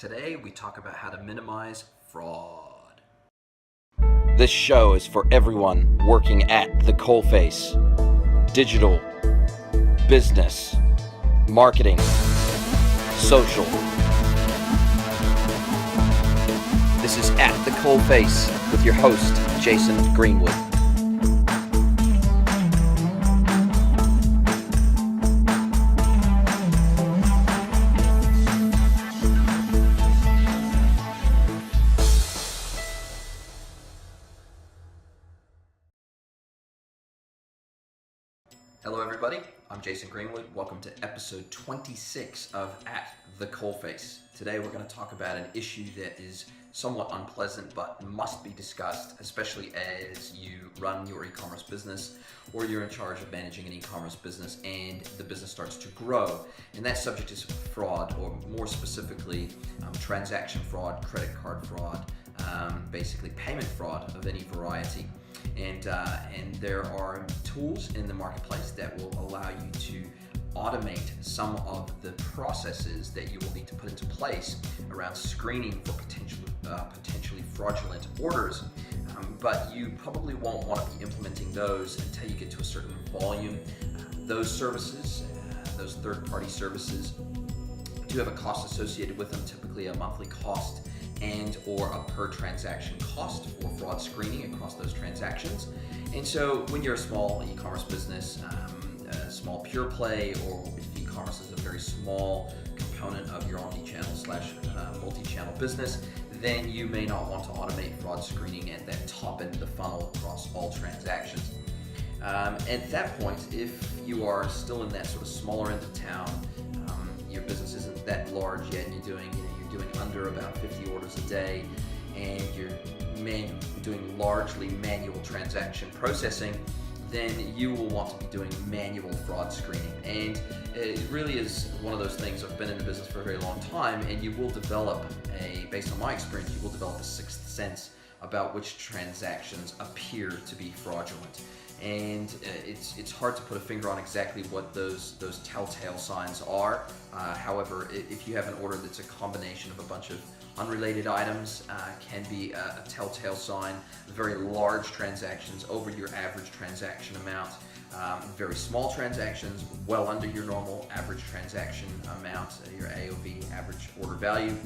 Today we talk about how to minimize fraud. This show is for everyone working at the coalface. Digital, business, marketing, social. This is At the Coalface with your host, Jason Greenwood. Hello everybody, I'm Jason Greenwood. Welcome to episode 26 of At the Coalface. Today we're going to talk about an issue that is somewhat unpleasant but must be discussed, especially as you run your e-commerce business or you're in charge of managing an e-commerce business and the business starts to grow. And that subject is fraud, or more specifically transaction fraud, credit card fraud, basically payment fraud of any variety. And there are tools in the marketplace that will allow you to automate some of the processes that you will need to put into place around screening for potentially fraudulent orders. But you probably won't want to be implementing those until you get to a certain volume. Those services, those third-party services, do have a cost associated with them, typically a monthly cost and or a per transaction cost for fraud screening across those transactions. And so when you're a small e-commerce business, a small pure play, or if e-commerce is a very small component of your omni-channel / multi-channel business, then you may not want to automate fraud screening at that top end of the funnel across all transactions. At that point, if you are still in that sort of smaller end of town, your business isn't that large yet, and you're doing under about 50 orders a day, and you're doing largely manual transaction processing, then you will want to be doing manual fraud screening. And it really is one of those things. I've been in the business for a very long time, and you will develop based on my experience, you will develop a sixth sense about which transactions appear to be fraudulent. And it's hard to put a finger on exactly what those telltale signs are. However, if you have an order that's a combination of a bunch of unrelated items, can be a telltale sign. Very large transactions over your average transaction amount, very small transactions well under your normal average transaction amount, your AOV, average order value.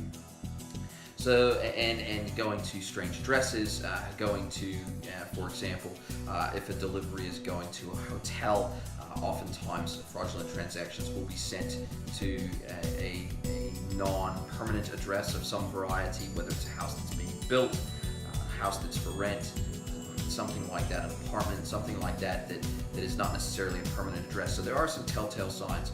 So, and going to strange addresses, going to, for example, if a delivery is going to a hotel, oftentimes fraudulent transactions will be sent to a non-permanent address of some variety, whether it's a house that's being built, a house that's for rent, something like that, an apartment, something like that is not necessarily a permanent address. So there are some telltale signs.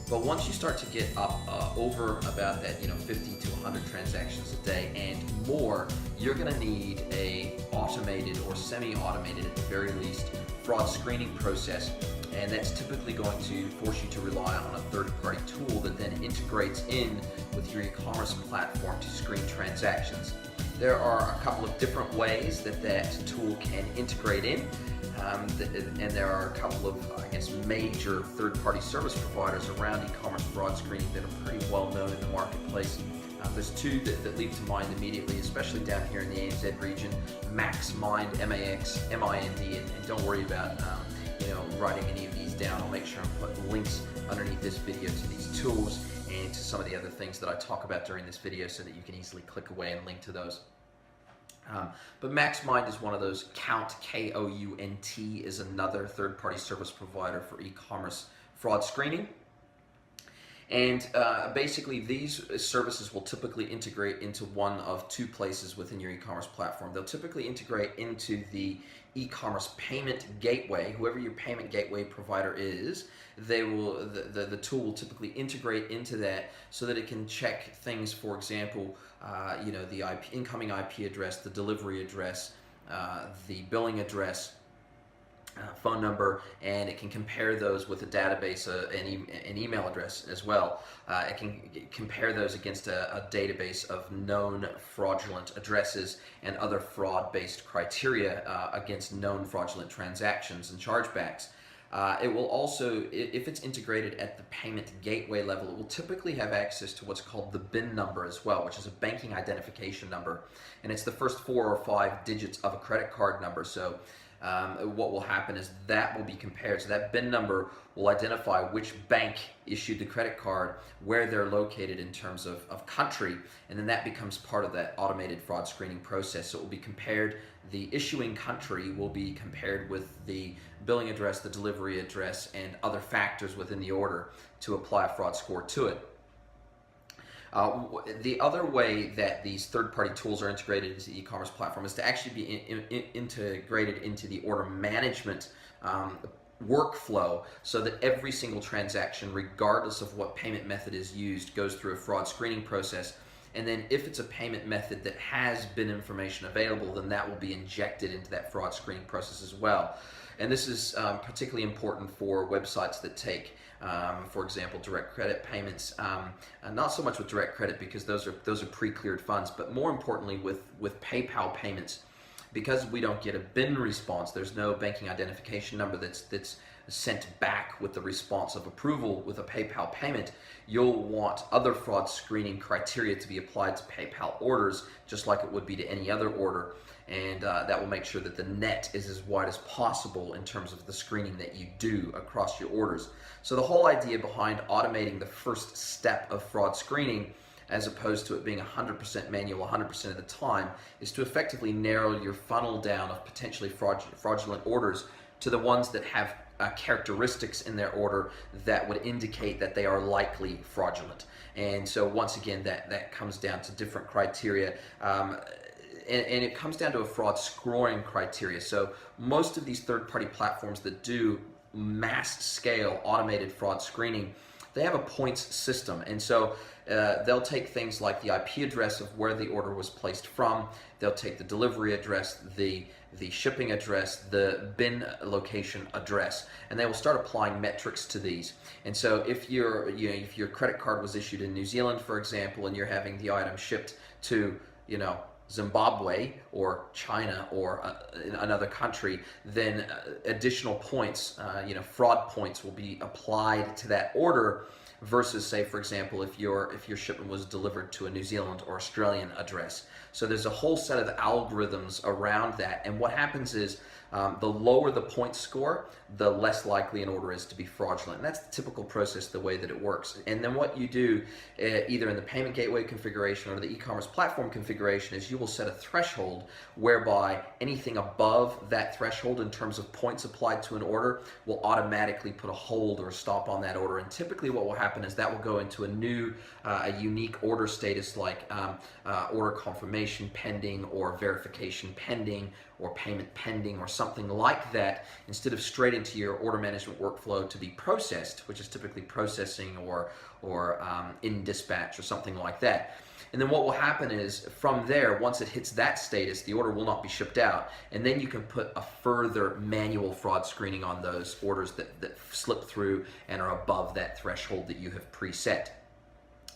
But once you start to get up over about that, 50 to 100 transactions a day and more, you're going to need a automated or semi-automated, at the very least, fraud screening process. And that's typically going to force you to rely on a third-party tool that then integrates in with your e-commerce platform to screen transactions. There are a couple of different ways that tool can integrate in. And there are a couple of, major third-party service providers around e-commerce fraud screening that are pretty well known in the marketplace. There's two that leap to mind immediately, especially down here in the ANZ region: MaxMind, MaxMind, and don't worry about writing any of these down. I'll make sure I put links underneath this video to these tools and to some of the other things that I talk about during this video, so that you can easily click away and link to those. But MaxMind is one of those. Kount, K-O-U-N-T, is another third-party service provider for e-commerce fraud screening. And basically, these services will typically integrate into one of two places within your e-commerce platform. They'll typically integrate into the e-commerce payment gateway. Whoever your payment gateway provider is, the tool will typically integrate into that so that it can check things. For example, the incoming IP address, the delivery address, the billing address, phone number, and it can compare those with a database, an email address as well. It can compare those against a database of known fraudulent addresses and other fraud-based criteria against known fraudulent transactions and chargebacks. It will also, if it's integrated at the payment gateway level, it will typically have access to what's called the BIN number as well, which is a banking identification number. And it's the first 4 or 5 digits of a credit card number. So what will happen is that will be compared. So that BIN number will identify which bank issued the credit card, where they're located in terms of country, and then that becomes part of that automated fraud screening process. So it will be compared, the issuing country will be compared with the billing address, the delivery address, and other factors within the order to apply a fraud score to it. The other way that these third-party tools are integrated into the e-commerce platform is to actually be integrated into the order management workflow, so that every single transaction, regardless of what payment method is used, goes through a fraud screening process. And then if it's a payment method that has BIN information available, then that will be injected into that fraud screening process as well. And this is particularly important for websites that take, for example, direct credit payments. Not so much with direct credit, because those are pre-cleared funds, but more importantly with PayPal payments. Because we don't get a BIN response, there's no banking identification number that's sent back with the response of approval with a PayPal payment. You'll want other fraud screening criteria to be applied to PayPal orders, just like it would be to any other order. And that will make sure that the net is as wide as possible in terms of the screening that you do across your orders. So the whole idea behind automating the first step of fraud screening, as opposed to it being 100% manual 100% of the time, is to effectively narrow your funnel down of potentially fraudulent orders to the ones that have characteristics in their order that would indicate that they are likely fraudulent. And so once again, that comes down to different criteria. And it comes down to a fraud scoring criteria. So most of these third-party platforms that do mass scale automated fraud screening, they have a points system. And so they'll take things like the IP address of where the order was placed from, they'll take the delivery address, the shipping address, the BIN location address, and they will start applying metrics to these. And so if your credit card was issued in New Zealand, for example, and you're having the item shipped to, Zimbabwe or China or another country, then additional points, fraud points will be applied to that order, versus, say, for example, if your shipment was delivered to a New Zealand or Australian address. So there's a whole set of algorithms around that, and what happens is the lower the point score, the less likely an order is to be fraudulent. And that's the typical process, the way that it works. And then what you do, either in the payment gateway configuration or the e-commerce platform configuration, is you will set a threshold whereby anything above that threshold in terms of points applied to an order will automatically put a hold or a stop on that order. And typically what will happen is that will go into a new, a unique order status, like order confirmation pending, or verification pending, or payment pending, or something like that, instead of straight into your order management workflow to be processed, which is typically processing or in dispatch or something like that. And then what will happen is, from there, once it hits that status, the order will not be shipped out, and then you can put a further manual fraud screening on those orders that slip through and are above that threshold that you have preset.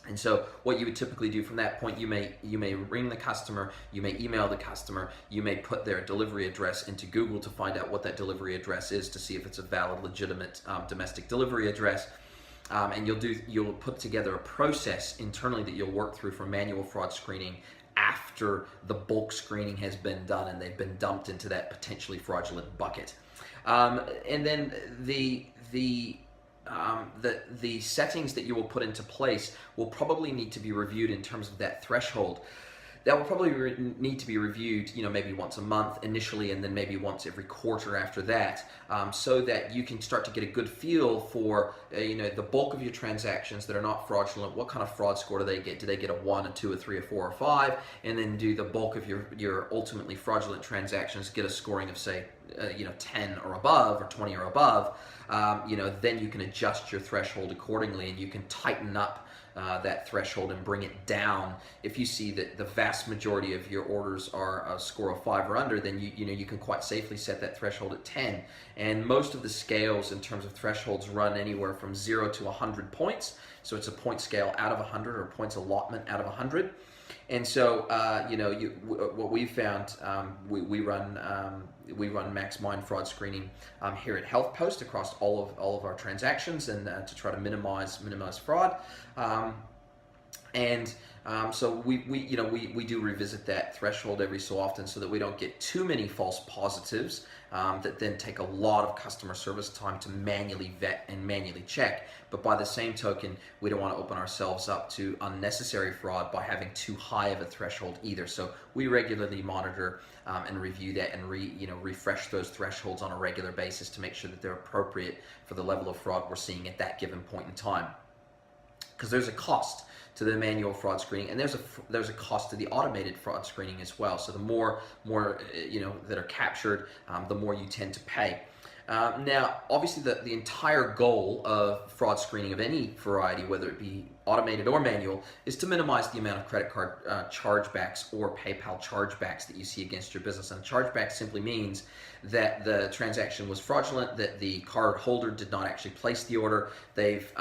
And so what you would typically do from that point, you may ring the customer, you may email the customer, you may put their delivery address into Google to find out what that delivery address is, to see if it's a valid, legitimate domestic delivery address. And you'll put together a process internally that you'll work through for manual fraud screening after the bulk screening has been done and they've been dumped into that potentially fraudulent bucket. And then the settings that you will put into place will probably need to be reviewed in terms of that threshold. That will probably need to be reviewed, maybe once a month initially, and then maybe once every quarter after that, so that you can start to get a good feel for, the bulk of your transactions that are not fraudulent. What kind of fraud score do they get? Do they get a 1, a 2, a 3, a 4, or 5? And then do the bulk of your ultimately fraudulent transactions get a scoring of, say, 10 or above, or 20 or above? Then you can adjust your threshold accordingly, and you can tighten up that threshold and bring it down. If you see that the vast majority of your orders are a score of 5 or under, then you can quite safely set that threshold at 10. And most of the scales in terms of thresholds run anywhere from 0 to 100 points. So it's a point scale out of 100, or points allotment out of 100. And so, what we found, we run MaxMind fraud screening here at HealthPost across all of our transactions, and to try to minimize fraud. So we do revisit that threshold every so often so that we don't get too many false positives that then take a lot of customer service time to manually vet and manually check. But by the same token, we don't want to open ourselves up to unnecessary fraud by having too high of a threshold either. So we regularly monitor and review that and refresh those thresholds on a regular basis to make sure that they're appropriate for the level of fraud we're seeing at that given point in time. Because there's a cost to the manual fraud screening, and there's a cost to the automated fraud screening as well. So the more that are captured, the more you tend to pay. Now, obviously, the entire goal of fraud screening of any variety, whether it be automated or manual, is to minimize the amount of credit card chargebacks or PayPal chargebacks that you see against your business. And chargeback simply means that the transaction was fraudulent, that the card holder did not actually place the order. They've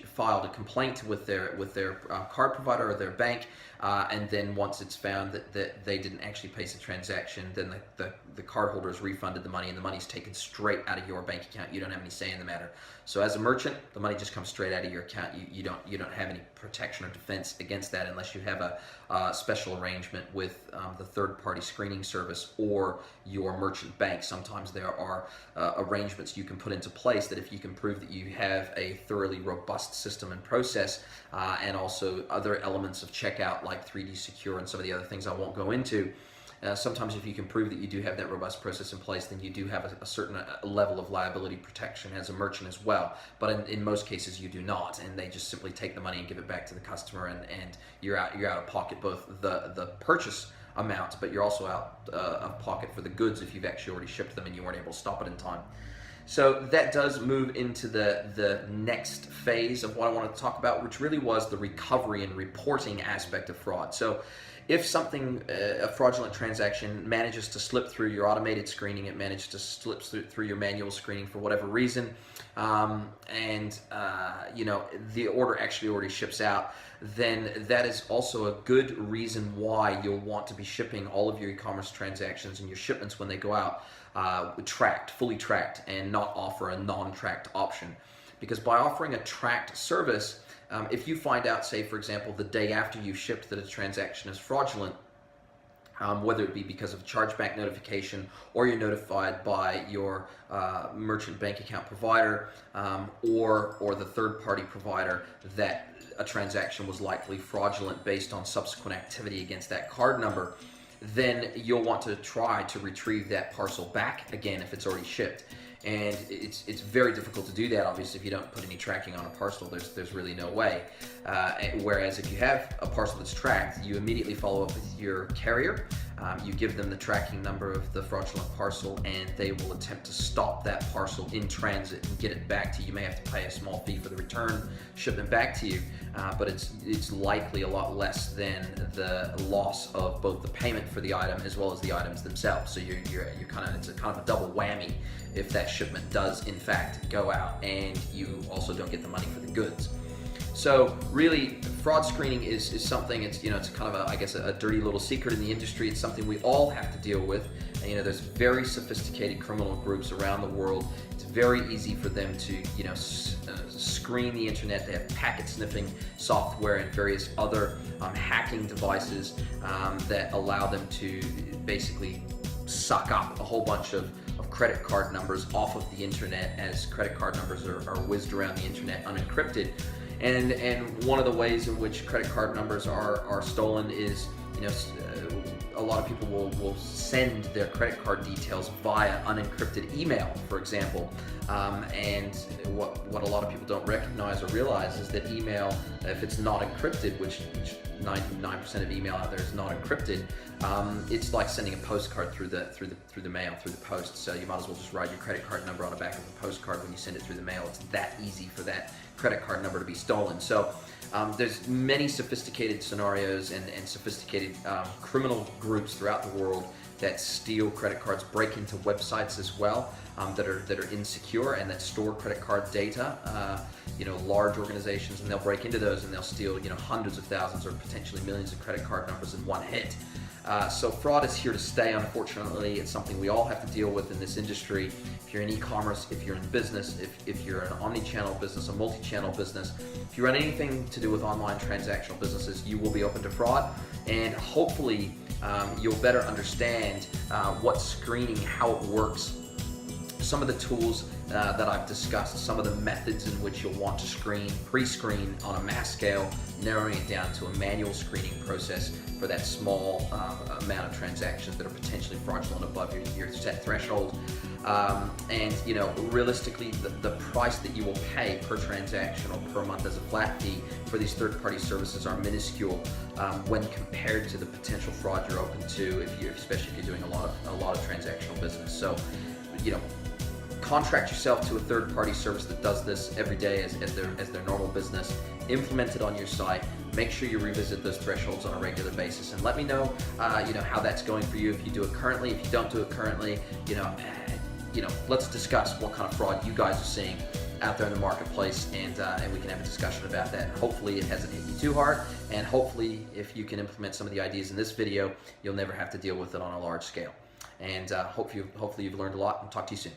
filed a complaint with their card provider or their bank, and then once it's found that they didn't actually place the transaction, then the card holder is refunded the money, and the money's taken straight out of your bank account. You don't have any say in the matter. So as a merchant, the money just comes straight out of your account. You don't have any protection or defense against that unless you have a special arrangement with the third-party screening service or your merchant bank. Sometimes there are arrangements you can put into place that if you can prove that you have a thoroughly robust system and process, and also other elements of checkout like 3D Secure and some of the other things I won't go into, sometimes if you can prove that you do have that robust process in place, then you do have a certain level of liability protection as a merchant as well. But in most cases you do not, and they just simply take the money and give it back to the customer, and you're out of pocket both the purchase amount, but you're also out of pocket for the goods if you've actually already shipped them and you weren't able to stop it in time. So that does move into the next phase of what I want to talk about, which really was the recovery and reporting aspect of fraud. So if something, a fraudulent transaction manages to slip through your automated screening, it managed to slip through your manual screening for whatever reason, and the order actually already ships out, then that is also a good reason why you'll want to be shipping all of your e-commerce transactions and your shipments when they go out fully tracked, and not offer a non-tracked option. Because by offering a tracked service, if you find out, say for example, the day after you've shipped that a transaction is fraudulent, whether it be because of a chargeback notification or you're notified by your merchant bank account provider or the third-party provider that a transaction was likely fraudulent based on subsequent activity against that card number, then you'll want to try to retrieve that parcel back again if it's already shipped. And it's very difficult to do that, obviously, if you don't put any tracking on a parcel. There's really no way. Whereas if you have a parcel that's tracked, you immediately follow up with your carrier. You give them the tracking number of the fraudulent parcel, and they will attempt to stop that parcel in transit and get it back to you. You may have to pay a small fee for the return shipment back to you, but it's likely a lot less than the loss of both the payment for the item as well as the items themselves. So it's kind of a double whammy if that shipment does in fact go out and you also don't get the money for the goods. So really, fraud screening is something, it's kind of a dirty little secret in the industry. It's something we all have to deal with. And, there's very sophisticated criminal groups around the world. It's very easy for them to screen the internet. They have packet sniffing software and various other hacking devices that allow them to basically suck up a whole bunch of credit card numbers off of the internet, as credit card numbers are whizzed around the internet unencrypted. And one of the ways in which credit card numbers are stolen is, a lot of people will send their credit card details via unencrypted email, for example. And what a lot of people don't recognize or realize is that email, if it's not encrypted, which 99% of email out there is not encrypted, it's like sending a postcard through the mail, through the post. So you might as well just write your credit card number on the back of the postcard when you send it through the mail. It's that easy for that credit card number to be stolen. So there's many sophisticated scenarios and sophisticated criminal groups throughout the world that steal credit cards, break into websites as well that are insecure and that store credit card data. Large organizations, and they'll break into those and they'll steal hundreds of thousands or potentially millions of credit card numbers in one hit. So fraud is here to stay, unfortunately. It's something we all have to deal with in this industry. If you're in e-commerce, if you're in business, if you're an omni-channel business, a multi-channel business, if you run anything to do with online transactional businesses, you will be open to fraud. And hopefully you'll better understand what screening, how it works, some of the tools that I've discussed, some of the methods in which you'll want to pre-screen on a mass scale, narrowing it down to a manual screening process for that small amount of transactions that are potentially fraudulent above your set threshold. Realistically, the price that you will pay per transaction or per month as a flat fee for these third-party services are minuscule when compared to the potential fraud you're open to, especially if you're doing a lot of transactional business. So, contract yourself to a third-party service that does this every day as their normal business. Implement it on your site. Make sure you revisit those thresholds on a regular basis, and let me know, how that's going for you. If you do it currently, if you don't do it currently, let's discuss what kind of fraud you guys are seeing out there in the marketplace, and we can have a discussion about that. Hopefully, it hasn't hit you too hard, and hopefully, if you can implement some of the ideas in this video, you'll never have to deal with it on a large scale. And hopefully, you've learned a lot. And talk to you soon.